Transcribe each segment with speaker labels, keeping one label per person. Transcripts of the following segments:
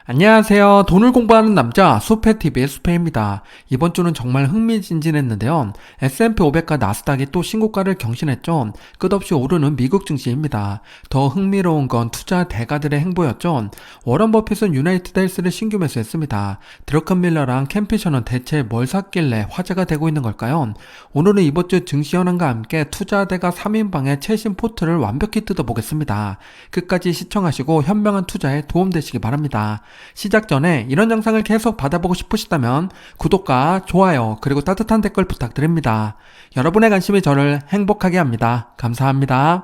Speaker 1: 안녕하세요. 돈을 공부하는 남자 수페TV의 수페입니다. 이번 주는 정말 흥미진진했는데요. S&P 500과 나스닥이 또 신고가를 경신했죠. 끝없이 오르는 미국 증시입니다. 더 흥미로운 건 투자 대가들의 행보였죠. 워런 버핏은 유나이티드 헬스를 신규 매수했습니다. 드러큰 밀러랑 캠 피셔는 대체 뭘 샀길래 화제가 되고 있는 걸까요? 오늘은 이번 주 증시 현황과 함께 투자 대가 3인방의 최신 포트를 완벽히 뜯어보겠습니다. 끝까지 시청하시고 현명한 투자에 도움되시기 바랍니다. 시작 전에 이런 영상을 계속 받아보고 싶으시다면 구독과 좋아요 그리고 따뜻한 댓글 부탁드립니다. 여러분의 관심이 저를 행복하게 합니다. 감사합니다.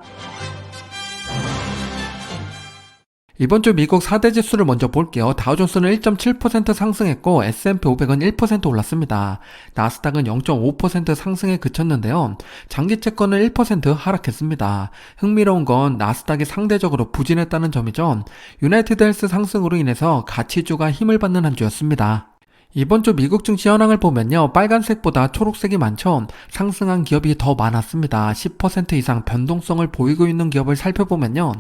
Speaker 1: 이번 주 미국 4대 지수를 먼저 볼게요. 다우존스는 1.7% 상승했고 S&P 500은 1% 올랐습니다. 나스닥은 0.5% 상승에 그쳤는데요. 장기채권은 1% 하락했습니다. 흥미로운 건 나스닥이 상대적으로 부진했다는 점이죠. 유나이티드 헬스 상승으로 인해서 가치주가 힘을 받는 한 주였습니다. 이번 주 미국 증시 현황을 보면요. 빨간색보다 초록색이 많죠. 상승한 기업이 더 많았습니다. 10% 이상 변동성을 보이고 있는 기업을 살펴보면요.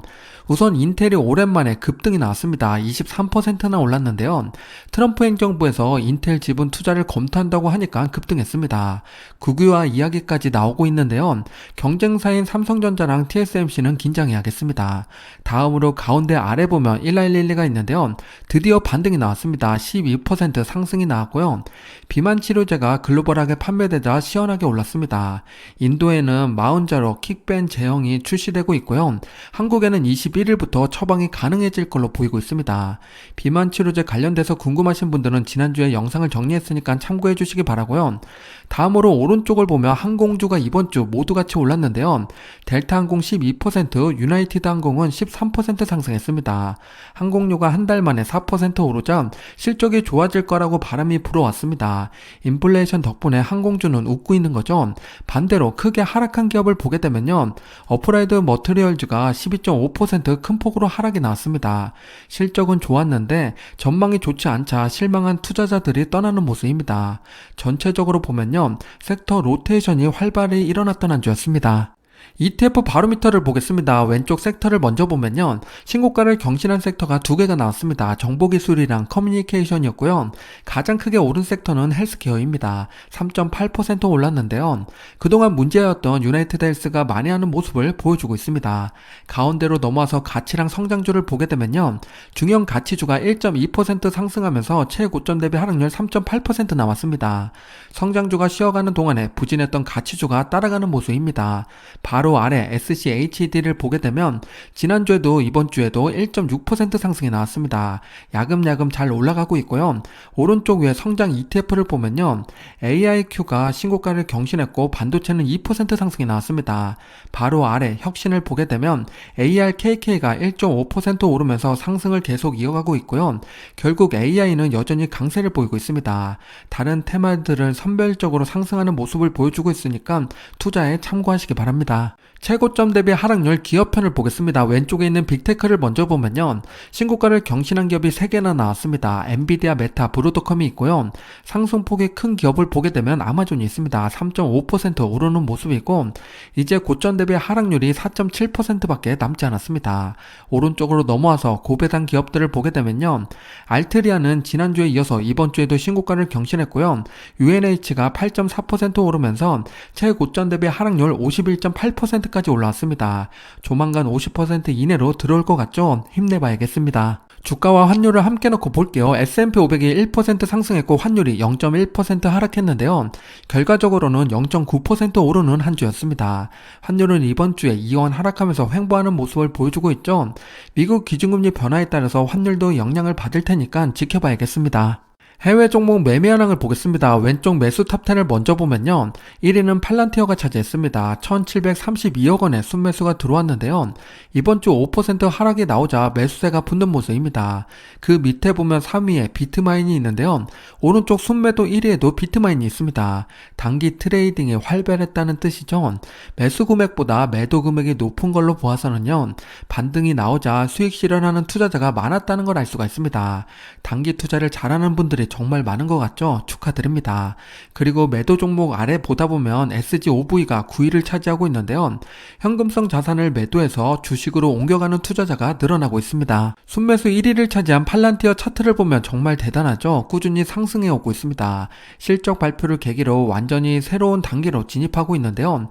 Speaker 1: 우선 인텔이 오랜만에 급등이 나왔습니다. 23%나 올랐는데요. 트럼프 행정부에서 인텔 지분 투자를 검토한다고 하니까 급등했습니다. 국유화 이야기까지 나오고 있는데요. 경쟁사인 삼성전자랑 TSMC는 긴장해야겠습니다. 다음으로 가운데 아래 보면 일라일릴리가 있는데요. 드디어 반등이 나왔습니다. 12% 상승이 나왔고요. 비만 치료제가 글로벌하게 판매되자 시원하게 올랐습니다. 인도에는 마운자로 킥밴 제형이 출시되고 있고요. 한국에는 21일부터 처방이 가능해질 걸로 보이고 있습니다. 비만 치료제 관련돼서 궁금하신 분들은 지난주에 영상을 정리했으니까 참고해 주시기 바라고요. 다음으로 오른쪽을 보면 항공주가 이번 주 모두 같이 올랐는데요. 델타항공 12%, 유나이티드 항공은 13% 상승했습니다. 항공료가 한 달 만에 4% 오르자 실적이 좋아질 거라고 바람이 불어왔습니다. 인플레이션 덕분에 항공주는 웃고 있는 거죠. 반대로 크게 하락한 기업을 보게 되면요. 어프라이드 머트리얼즈가 12.5% 큰 폭으로 하락이 나왔습니다. 실적은 좋았는데 전망이 좋지 않자 실망한 투자자들이 떠나는 모습입니다. 전체적으로 보면요. 섹터 로테이션이 활발히 일어났던 한 주였습니다. ETF 바로미터를 보겠습니다. 왼쪽 섹터를 먼저 보면요. 신고가를 경신한 섹터가 두 개가 나왔습니다. 정보기술이랑 커뮤니케이션이었고요. 가장 크게 오른 섹터는 헬스케어입니다. 3.8% 올랐는데요. 그동안 문제였던 유나이티드 헬스가 만회하는 모습을 보여주고 있습니다. 가운데로 넘어와서 가치랑 성장주를 보게 되면요. 중형 가치주가 1.2% 상승하면서 최고점 대비 하락률 3.8% 나왔습니다. 성장주가 쉬어가는 동안에 부진했던 가치주가 따라가는 모습입니다. 바로 아래 SCHD를 보게 되면 지난주에도 이번 주에도 1.6% 상승이 나왔습니다. 야금야금 잘 올라가고 있고요. 오른쪽 위에 성장 ETF를 보면요. AIQ가 신고가를 경신했고 반도체는 2% 상승이 나왔습니다. 바로 아래 혁신을 보게 되면 ARKK가 1.5% 오르면서 상승을 계속 이어가고 있고요. 결국 AI는 여전히 강세를 보이고 있습니다. 다른 테마들은 선별적으로 상승하는 모습을 보여주고 있으니까 투자에 참고하시기 바랍니다. 최고점 대비 하락률 기업편을 보겠습니다. 왼쪽에 있는 빅테크를 먼저 보면요. 신고가를 경신한 기업이 3개나 나왔습니다. 엔비디아, 메타, 브로드컴이 있고요. 상승폭이 큰 기업을 보게 되면 아마존이 있습니다. 3.5% 오르는 모습이고 이제 고점 대비 하락률이 4.7%밖에 남지 않았습니다. 오른쪽으로 넘어와서 고배당 기업들을 보게 되면요. 알트리아는 지난주에 이어서 이번 주에도 신고가를 경신했고요. UNH가 8.4% 오르면서 최고점 대비 하락률 51.8%까지 올라왔습니다. 조만간 50% 이내로 들어올 것 같죠? 힘내봐야겠습니다. 주가와 환율을 함께 놓고 볼게요. S&P 500이 1% 상승했고 환율이 0.1% 하락했는데요. 결과적으로는 0.9% 오르는 한 주였습니다. 환율은 이번 주에 2원 하락하면서 횡보하는 모습을 보여주고 있죠. 미국 기준금리 변화에 따라서 환율도 영향을 받을 테니까 지켜봐야겠습니다. 해외 종목 매매 현황을 보겠습니다. 왼쪽 매수 탑10을 먼저 보면요. 1위는 팔란티어가 차지했습니다. 1732억 원의 순매수가 들어왔는데요. 이번 주 5% 하락이 나오자 매수세가 붙는 모습입니다. 그 밑에 보면 3위에 비트마인이 있는데요. 오른쪽 순매도 1위에도 비트마인이 있습니다. 단기 트레이딩이 활발했다는 뜻이죠. 매수 금액보다 매도 금액이 높은 걸로 보아서는요. 반등이 나오자 수익 실현하는 투자자가 많았다는 걸 알 수가 있습니다. 단기 투자를 잘하는 분들이 정말 많은 것 같죠? 축하드립니다. 그리고 매도 종목 아래 보다 보면 SGOV가 9위를 차지하고 있는데요. 현금성 자산을 매도해서 주식으로 옮겨가는 투자자가 늘어나고 있습니다. 순매수 1위를 차지한 팔란티어 차트를 보면 정말 대단하죠? 꾸준히 상승해 오고 있습니다. 실적 발표를 계기로 완전히 새로운 단계로 진입하고 있는데요.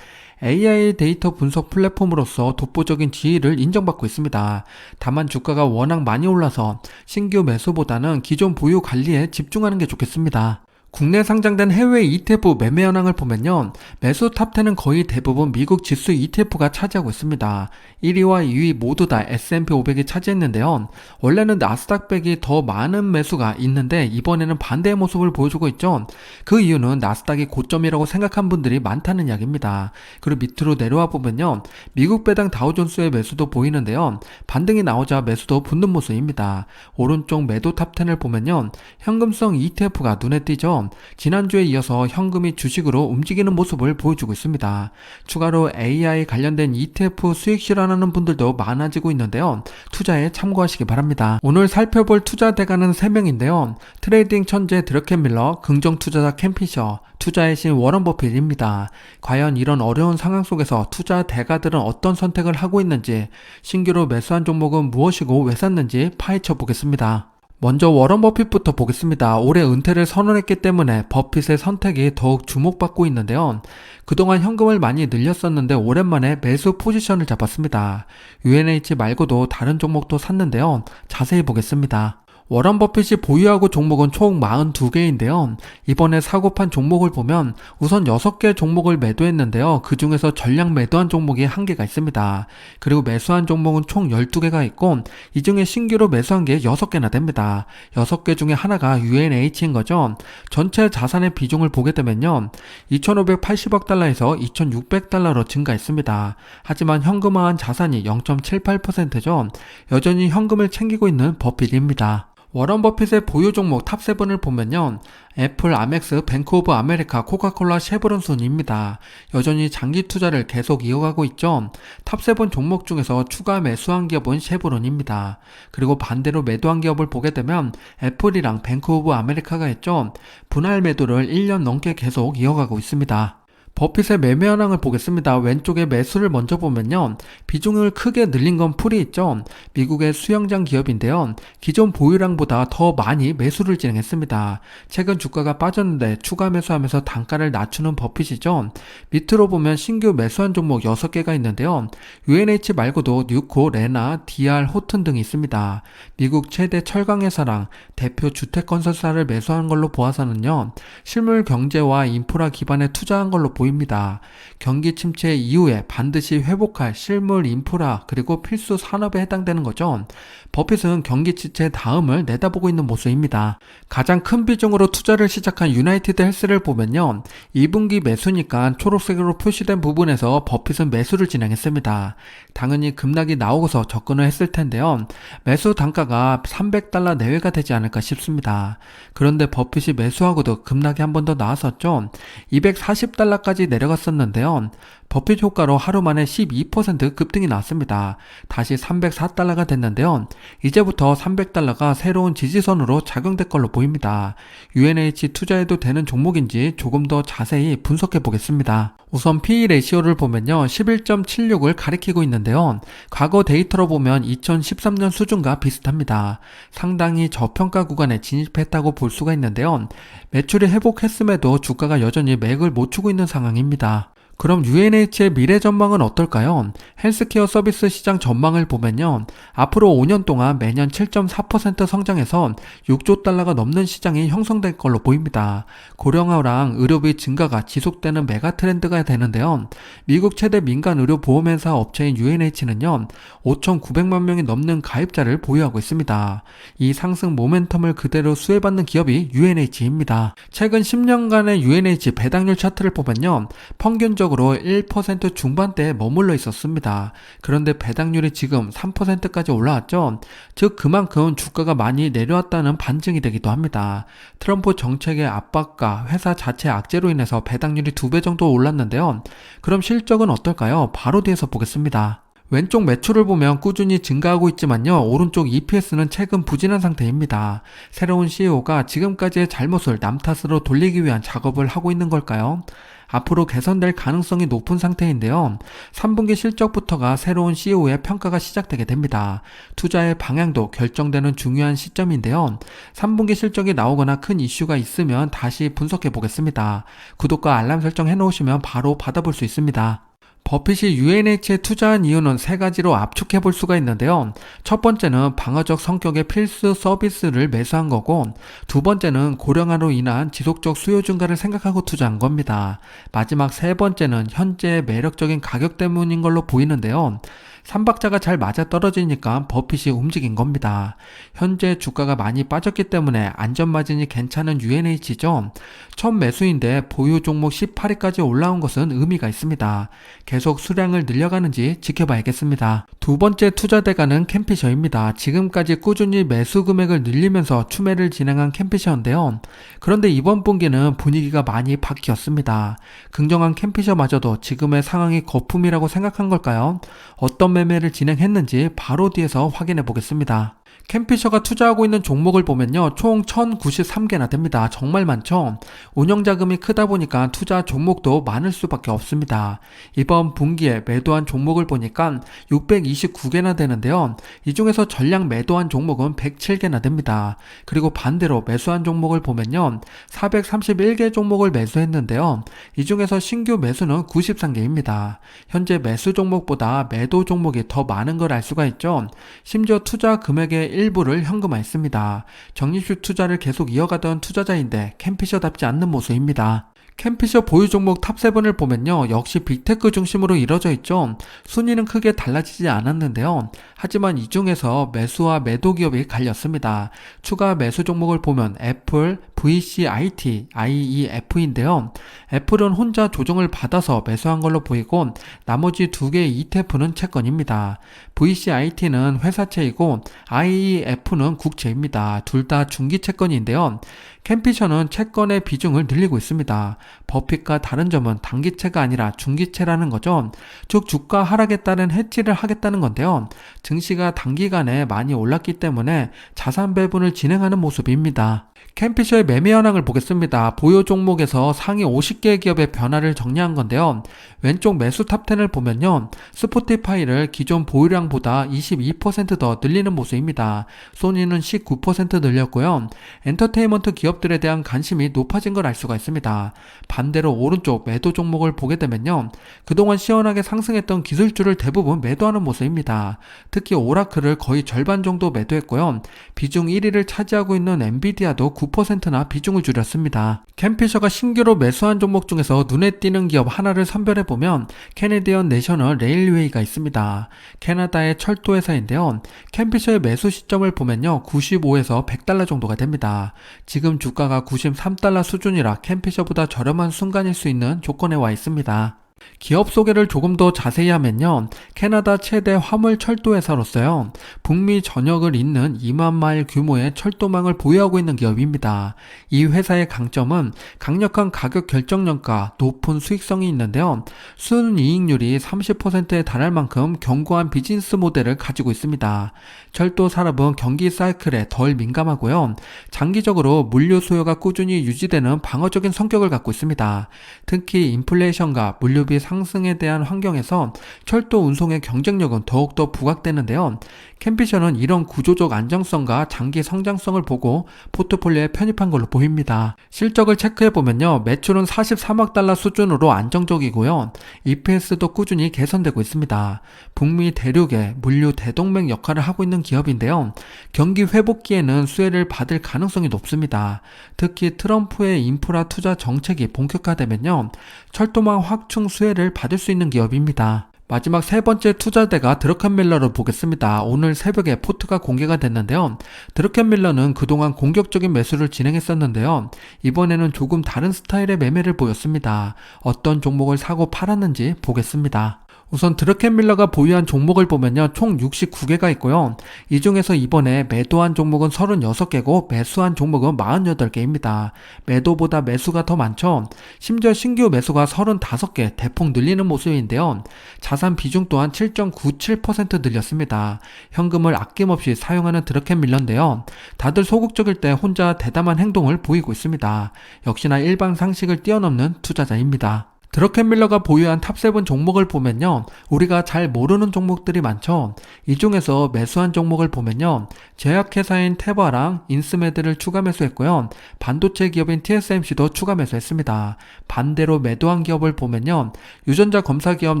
Speaker 1: AI 데이터 분석 플랫폼으로서 독보적인 지위를 인정받고 있습니다. 다만 주가가 워낙 많이 올라서 신규 매수보다는 기존 보유 관리에 집중하는 게 좋겠습니다. 국내 상장된 해외 ETF 매매 현황을 보면요. 매수 탑10은 거의 대부분 미국 지수 ETF가 차지하고 있습니다. 1위와 2위 모두 다 S&P 500이 차지했는데요. 원래는 나스닥 100이 더 많은 매수가 있는데 이번에는 반대의 모습을 보여주고 있죠. 그 이유는 나스닥이 고점이라고 생각한 분들이 많다는 이야기입니다. 그리고 밑으로 내려와 보면요. 미국 배당 다우존스의 매수도 보이는데요. 반등이 나오자 매수도 붙는 모습입니다. 오른쪽 매도 탑10을 보면요. 현금성 ETF가 눈에 띄죠. 지난주에 이어서 현금이 주식으로 움직이는 모습을 보여주고 있습니다. 추가로 AI 관련된 ETF 수익 실현하는 분들도 많아지고 있는데요. 투자에 참고하시기 바랍니다. 오늘 살펴볼 투자 대가는 3명인데요. 트레이딩 천재 드러켄 밀러, 긍정 투자자 켄 피셔, 투자의 신 워런 버핏입니다. 과연 이런 어려운 상황 속에서 투자 대가들은 어떤 선택을 하고 있는지, 신규로 매수한 종목은 무엇이고 왜 샀는지 파헤쳐 보겠습니다. 먼저 워런 버핏부터 보겠습니다. 올해 은퇴를 선언했기 때문에 버핏의 선택이 더욱 주목받고 있는데요. 그동안 현금을 많이 늘렸었는데 오랜만에 매수 포지션을 잡았습니다. UNH 말고도 다른 종목도 샀는데요. 자세히 보겠습니다. 워런 버핏이 보유하고 종목은 총 42개인데요. 이번에 사고판 종목을 보면 우선 6개 종목을 매도했는데요. 그 중에서 전량 매도한 종목이 1개가 있습니다. 그리고 매수한 종목은 총 12개가 있고 이 중에 신규로 매수한 게 6개나 됩니다. 6개 중에 하나가 UNH인 거죠. 전체 자산의 비중을 보게 되면요. 2,580억 달러에서 2,600달러로 증가했습니다. 하지만 현금화한 자산이 0.78%죠. 여전히 현금을 챙기고 있는 버핏입니다. 워런 버핏의 보유 종목 탑7을 보면요. 애플, 아멕스, 뱅크 오브 아메리카, 코카콜라, 쉐브론 순입니다. 여전히 장기 투자를 계속 이어가고 있죠. 탑7 종목 중에서 추가 매수한 기업은 쉐브론입니다. 그리고 반대로 매도한 기업을 보게 되면 애플이랑 뱅크 오브 아메리카가 있죠. 분할 매도를 1년 넘게 계속 이어가고 있습니다. 버핏의 매매 현황을 보겠습니다. 왼쪽에 매수를 먼저 보면요. 비중을 크게 늘린 건 풀이 있죠. 미국의 수영장 기업인데요. 기존 보유량보다 더 많이 매수를 진행했습니다. 최근 주가가 빠졌는데 추가 매수하면서 단가를 낮추는 버핏이죠. 밑으로 보면 신규 매수한 종목 6개가 있는데요. UNH 말고도 뉴코, 레나, DR, 호튼 등이 있습니다. 미국 최대 철강 회사랑 대표 주택 건설사를 매수한 걸로 보아서는요. 실물 경제와 인프라 기반에 투자한 걸로 보입니다. 경기 침체 이후에 반드시 회복할 실물 인프라 그리고 필수 산업에 해당되는 거죠. 버핏은 경기 침체 다음을 내다보고 있는 모습입니다. 가장 큰 비중으로 투자를 시작한 유나이티드 헬스를 보면요. 2분기 매수니까 초록색으로 표시된 부분에서 버핏은 매수를 진행했습니다. 당연히 급락이 나오고서 접근을 했을 텐데요. 매수 단가가 300달러 내외가 되지 않을까 싶습니다. 그런데 버핏이 매수하고도 급락이 한 번 더 나왔었죠. 240달러까지 내려갔었는데요. 버핏 효과로 하루 만에 12% 급등이 났습니다. 다시 304달러가 됐는데요. 이제부터 300달러가 새로운 지지선으로 작용될 걸로 보입니다. UNH 투자해도 되는 종목인지 조금 더 자세히 분석해 보겠습니다. 우선 PE 레시오를 보면요. 11.76을 가리키고 있는데요. 과거 데이터로 보면 2013년 수준과 비슷합니다. 상당히 저평가 구간에 진입했다고 볼 수가 있는데요. 매출이 회복했음에도 주가가 여전히 맥을 못 추고 있는 상황입니다. 그럼 UNH의 미래 전망은 어떨까요? 헬스케어 서비스 시장 전망을 보면요. 앞으로 5년 동안 매년 7.4% 성장해서 6조 달러가 넘는 시장이 형성될 걸로 보입니다. 고령화랑 의료비 증가가 지속되는 메가 트렌드가 되는데요. 미국 최대 민간 의료 보험회사 업체인 UNH는요. 5,900만 명이 넘는 가입자를 보유하고 있습니다. 이 상승 모멘텀을 그대로 수혜받는 기업이 UNH입니다. 최근 10년간의 UNH 배당률 차트를 보면요. 평균적으로 1% 중반대에 머물러 있었습니다. 그런데 배당률이 지금 3%까지 올라왔죠. 즉 그만큼 주가가 많이 내려왔다는 반증이 되기도 합니다. 트럼프 정책의 압박과 회사 자체 악재로 인해서 배당률이 2배 정도 올랐는데요. 그럼 실적은 어떨까요? 바로 뒤에서 보겠습니다. 왼쪽 매출을 보면 꾸준히 증가하고 있지만요, 오른쪽 EPS는 최근 부진한 상태입니다. 새로운 CEO가 지금까지의 잘못을 남 탓으로 돌리기 위한 작업을 하고 있는 걸까요? 앞으로 개선될 가능성이 높은 상태인데요. 3분기 실적부터가 새로운 CEO의 평가가 시작되게 됩니다. 투자의 방향도 결정되는 중요한 시점인데요. 3분기 실적이 나오거나 큰 이슈가 있으면 다시 분석해 보겠습니다. 구독과 알람 설정 해놓으시면 바로 받아볼 수 있습니다. 버핏이 UNH에 투자한 이유는 세 가지로 압축해 볼 수가 있는데요. 첫 번째는 방어적 성격의 필수 서비스를 매수한 거고, 두 번째는 고령화로 인한 지속적 수요 증가를 생각하고 투자한 겁니다. 마지막 세 번째는 현재의 매력적인 가격 때문인 걸로 보이는데요. 삼박자가 잘 맞아떨어지니까 버핏이 움직인 겁니다. 현재 주가가 많이 빠졌기 때문에 안전마진이 괜찮은 UNH죠. 첫 매수인데 보유 종목 18위까지 올라온 것은 의미가 있습니다. 계속 수량을 늘려가는지 지켜봐야겠습니다. 두 번째 투자 대가는 캠피셔입니다. 지금까지 꾸준히 매수 금액을 늘리면서 추매를 진행한 캠피셔인데요. 그런데 이번 분기는 분위기가 많이 바뀌었습니다. 긍정한 캠피셔마저도 지금의 상황이 거품이라고 생각한 걸까요? 어떤 매매를 진행했는지 바로 뒤에서 확인해 보겠습니다. 캠피셔가 투자하고 있는 종목을 보면요, 총 1093개나 됩니다. 정말 많죠? 운영자금이 크다 보니까 투자 종목도 많을 수밖에 없습니다. 이번 분기에 매도한 종목을 보니까 629개나 되는데요. 이 중에서 전량 매도한 종목은 107개나 됩니다. 그리고 반대로 매수한 종목을 보면요, 431개 종목을 매수했는데요. 이 중에서 신규 매수는 93개입니다. 현재 매수 종목보다 매도 종목이 더 많은 걸 알 수가 있죠. 심지어 투자 금액의 일부를 현금화했습니다. 적립식 투자를 계속 이어가던 투자자인데 캠피셔답지 않는 모습입니다. 캠피셔 보유 종목 탑7을 보면요, 역시 빅테크 중심으로 이뤄져 있죠. 순위는 크게 달라지지 않았는데요. 하지만 이 중에서 매수와 매도 기업이 갈렸습니다. 추가 매수 종목을 보면 애플, VCIT, IEF인데요. 애플은 혼자 조정을 받아서 매수한 걸로 보이고, 나머지 두 개의 ETF는 채권입니다. VCIT는 회사채이고 IEF는 국채입니다. 둘 다 중기 채권인데요. 캠피셔는 채권의 비중을 늘리고 있습니다. 버핏과 다른 점은 단기채가 아니라 중기채라는 거죠. 즉 주가 하락에 따른 해지를 하겠다는 건데요. 증시가 단기간에 많이 올랐기 때문에 자산 배분을 진행하는 모습입니다. 캠피셔의 매매 현황을 보겠습니다. 보유 종목에서 상위 50개 기업의 변화를 정리한 건데요. 왼쪽 매수 탑10을 보면요, 스포티파이를 기존 보유량보다 22% 더 늘리는 모습입니다. 소니는 19% 늘렸고요. 엔터테인먼트 기업들에 대한 관심이 높아진 걸 알 수가 있습니다. 반대로 오른쪽 매도 종목을 보게 되면요, 그동안 시원하게 상승했던 기술주를 대부분 매도하는 모습입니다. 특히 오라클을 거의 절반 정도 매도했고요. 비중 1위를 차지하고 있는 엔비디아도 9%나 비중을 줄였습니다. 캠피셔가 신규로 매수한 종목 중에서 눈에 띄는 기업 하나를 선별해보면 캐네디언 내셔널 레일웨이가 있습니다. 캐나다의 철도 회사인데요. 캠피셔의 매수 시점을 보면요, 95에서 100달러 정도가 됩니다. 지금 주가가 93달러 수준이라 캠피셔보다 저렴한 순간일 수 있는 조건에 와 있습니다. 기업 소개를 조금 더 자세히 하면요, 캐나다 최대 화물 철도 회사로서요, 북미 전역을 잇는 2만 마일 규모의 철도망을 보유하고 있는 기업입니다. 이 회사의 강점은 강력한 가격 결정력과 높은 수익성이 있는데요, 순이익률이 30%에 달할 만큼 견고한 비즈니스 모델을 가지고 있습니다. 철도 산업은 경기 사이클에 덜 민감하고요, 장기적으로 물류 수요가 꾸준히 유지되는 방어적인 성격을 갖고 있습니다. 특히 인플레이션과 물류비 상승에 대한 환경에서 철도 운송의 경쟁력은 더욱더 부각되는데요. 캠피셔는 이런 구조적 안정성과 장기 성장성을 보고 포트폴리오에 편입한 걸로 보입니다. 실적을 체크해보면요, 매출은 43억 달러 수준으로 안정적이고요. EPS도 꾸준히 개선되고 있습니다. 북미 대륙의 물류 대동맥 역할을 하고 있는 기업인데요. 경기 회복기에는 수혜를 받을 가능성이 높습니다. 특히 트럼프의 인프라 투자 정책이 본격화되면요, 철도망 확충 수혜를 받을 수 있는 기업입니다. 마지막 세 번째 투자대가 드러켄밀러를 보겠습니다. 오늘 새벽에 포트가 공개가 됐는데요. 드러켄밀러는 그동안 공격적인 매수를 진행했었는데요. 이번에는 조금 다른 스타일의 매매를 보였습니다. 어떤 종목을 사고 팔았는지 보겠습니다. 우선 드러켄밀러가 보유한 종목을 보면요, 총 69개가 있고요. 이 중에서 이번에 매도한 종목은 36개고 매수한 종목은 48개입니다. 매도보다 매수가 더 많죠. 심지어 신규 매수가 35개 대폭 늘리는 모습인데요. 자산 비중 또한 7.97% 늘렸습니다. 현금을 아낌없이 사용하는 드러켄밀러인데요. 다들 소극적일 때 혼자 대담한 행동을 보이고 있습니다. 역시나 일반 상식을 뛰어넘는 투자자입니다. 드러켄밀러가 보유한 탑7 종목을 보면요, 우리가 잘 모르는 종목들이 많죠. 이 중에서 매수한 종목을 보면요, 제약회사인 테바랑 인스메드를 추가 매수했고요, 반도체 기업인 TSMC도 추가 매수했습니다. 반대로 매도한 기업을 보면요, 유전자 검사 기업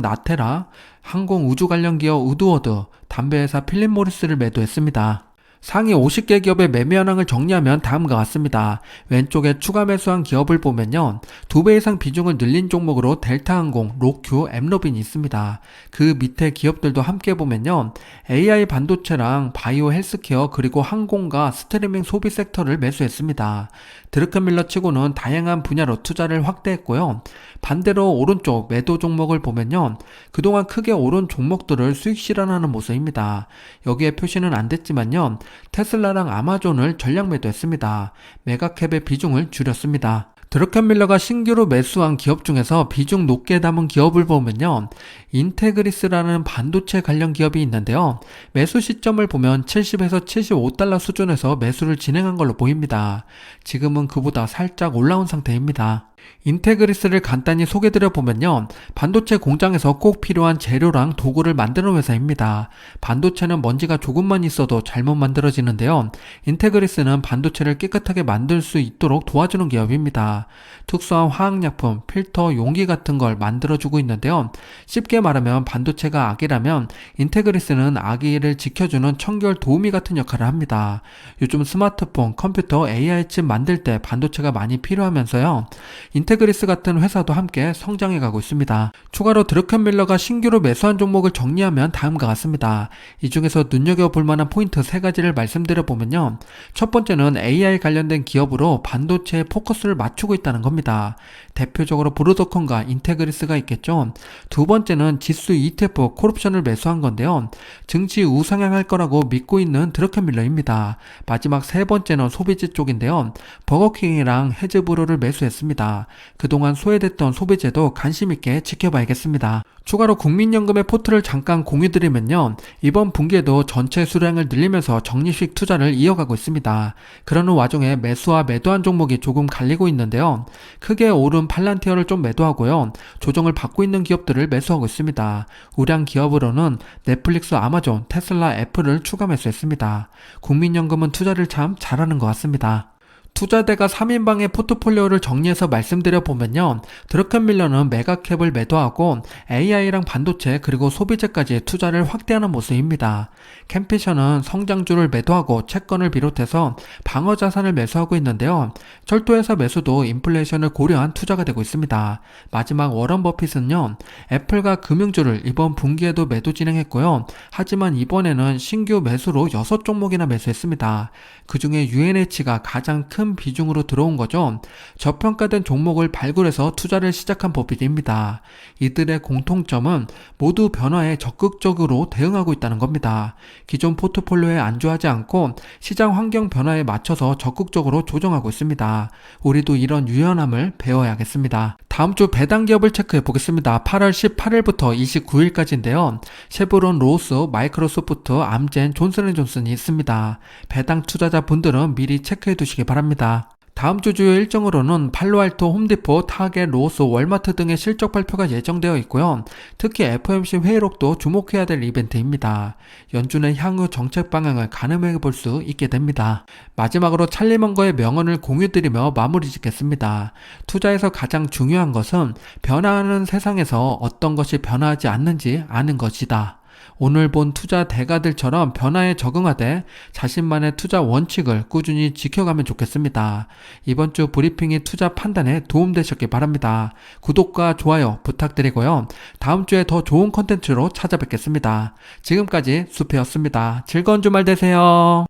Speaker 1: 나테라, 항공 우주 관련 기업 우드워드, 담배회사 필립모리스를 매도했습니다. 상위 50개 기업의 매매 현황을 정리하면 다음과 같습니다. 왼쪽에 추가 매수한 기업을 보면요, 2배 이상 비중을 늘린 종목으로 델타항공, 로큐, 엠로빈이 있습니다. 그 밑에 기업들도 함께 보면요, AI 반도체랑 바이오 헬스케어 그리고 항공과 스트리밍 소비 섹터를 매수했습니다. 드러켄밀러 치고는 다양한 분야로 투자를 확대했고요. 반대로 오른쪽 매도 종목을 보면요, 그동안 크게 오른 종목들을 수익 실현하는 모습입니다. 여기에 표시는 안 됐지만요, 테슬라랑 아마존을 전량 매도했습니다. 메가캡의 비중을 줄였습니다. 드러켄밀러가 신규로 매수한 기업 중에서 비중 높게 담은 기업을 보면요, 인테그리스라는 반도체 관련 기업이 있는데요, 매수 시점을 보면 70에서 75달러 수준에서 매수를 진행한 걸로 보입니다. 지금은 그보다 살짝 올라온 상태입니다. 인테그리스를 간단히 소개드려 보면요, 반도체 공장에서 꼭 필요한 재료랑 도구를 만드는 회사입니다. 반도체는 먼지가 조금만 있어도 잘못 만들어지는데요, 인테그리스는 반도체를 깨끗하게 만들 수 있도록 도와주는 기업입니다. 특수한 화학약품, 필터, 용기 같은 걸 만들어주고 있는데요, 쉽게 말하면 반도체가 악이라면 인테그리스는 아기를 지켜주는 청결 도우미 같은 역할을 합니다. 요즘 스마트폰, 컴퓨터, AI 칩 만들 때 반도체가 많이 필요하면서요, 인테그리스 같은 회사도 함께 성장해가고 있습니다. 추가로 드러켄밀러가 신규로 매수한 종목을 정리하면 다음과 같습니다. 이 중에서 눈여겨볼 만한 포인트 3가지를 말씀드려보면요, 첫 번째는 AI 관련된 기업으로 반도체에 포커스를 맞추고 있다는 겁니다. 대표적으로 브로드컴과 인테그리스가 있겠죠. 두 번째는 지수 ETF 콜옵션을 매수한 건데요, 증시 우상향할 거라고 믿고 있는 드러켄밀러입니다. 마지막 세 번째는 소비재 쪽인데요, 버거킹이랑 헤즈브로를 매수했습니다. 그동안 소외됐던 소비재도 관심있게 지켜봐야겠습니다. 추가로 국민연금의 포트를 잠깐 공유드리면요, 이번 분기에도 전체 수량을 늘리면서 적립식 투자를 이어가고 있습니다. 그러는 와중에 매수와 매도한 종목이 조금 갈리고 있는데요, 크게 오른 팔란티어를 좀 매도하고요, 조정을 받고 있는 기업들을 매수하고 있습니다. 우량 기업으로는 넷플릭스, 아마존, 테슬라, 애플을 추가 매수했습니다. 국민연금은 투자를 참 잘하는 것 같습니다. 투자대가 3인방의 포트폴리오를 정리해서 말씀드려보면요, 드러켄밀러는 메가캡을 매도하고 AI랑 반도체 그리고 소비재까지 투자를 확대하는 모습입니다. 캠피션은 성장주를 매도하고 채권을 비롯해서 방어자산을 매수하고 있는데요, 철도회사 매수도 인플레이션을 고려한 투자가 되고 있습니다. 마지막 워런 버핏은요, 애플과 금융주를 이번 분기에도 매도 진행했고요, 하지만 이번에는 신규 매수로 6종목이나 매수했습니다. 그 중에 UNH가 가장 큰 비중으로 들어온 거죠. 저평가된 종목을 발굴해서 투자를 시작한 버핏입니다. 이들의 공통점은 모두 변화에 적극적으로 대응하고 있다는 겁니다. 기존 포트폴리오에 안주하지 않고 시장 환경 변화에 맞춰서 적극적으로 조정하고 있습니다. 우리도 이런 유연함을 배워야겠습니다. 다음 주 배당 기업을 체크해 보겠습니다. 8월 18일부터 29일까지인데요. 쉐보론, 로스, 마이크로소프트, 암젠, 존슨앤존슨이 있습니다. 배당 투자자분들은 미리 체크해 두시기 바랍니다. 다음 주 주요 일정으로는 팔로알토, 홈디포, 타겟, 로스, 월마트 등의 실적 발표가 예정되어 있고요. 특히 FOMC 회의록도 주목해야 될 이벤트입니다. 연준의 향후 정책 방향을 가늠해 볼 수 있게 됩니다. 마지막으로 찰리 먼거의 명언을 공유드리며 마무리 짓겠습니다. 투자에서 가장 중요한 것은 변화하는 세상에서 어떤 것이 변화하지 않는지 아는 것이다. 오늘 본 투자 대가들처럼 변화에 적응하되 자신만의 투자 원칙을 꾸준히 지켜가면 좋겠습니다. 이번 주 브리핑이 투자 판단에 도움되셨길 바랍니다. 구독과 좋아요 부탁드리고요. 다음 주에 더 좋은 컨텐츠로 찾아뵙겠습니다. 지금까지 수페였습니다. 즐거운 주말 되세요.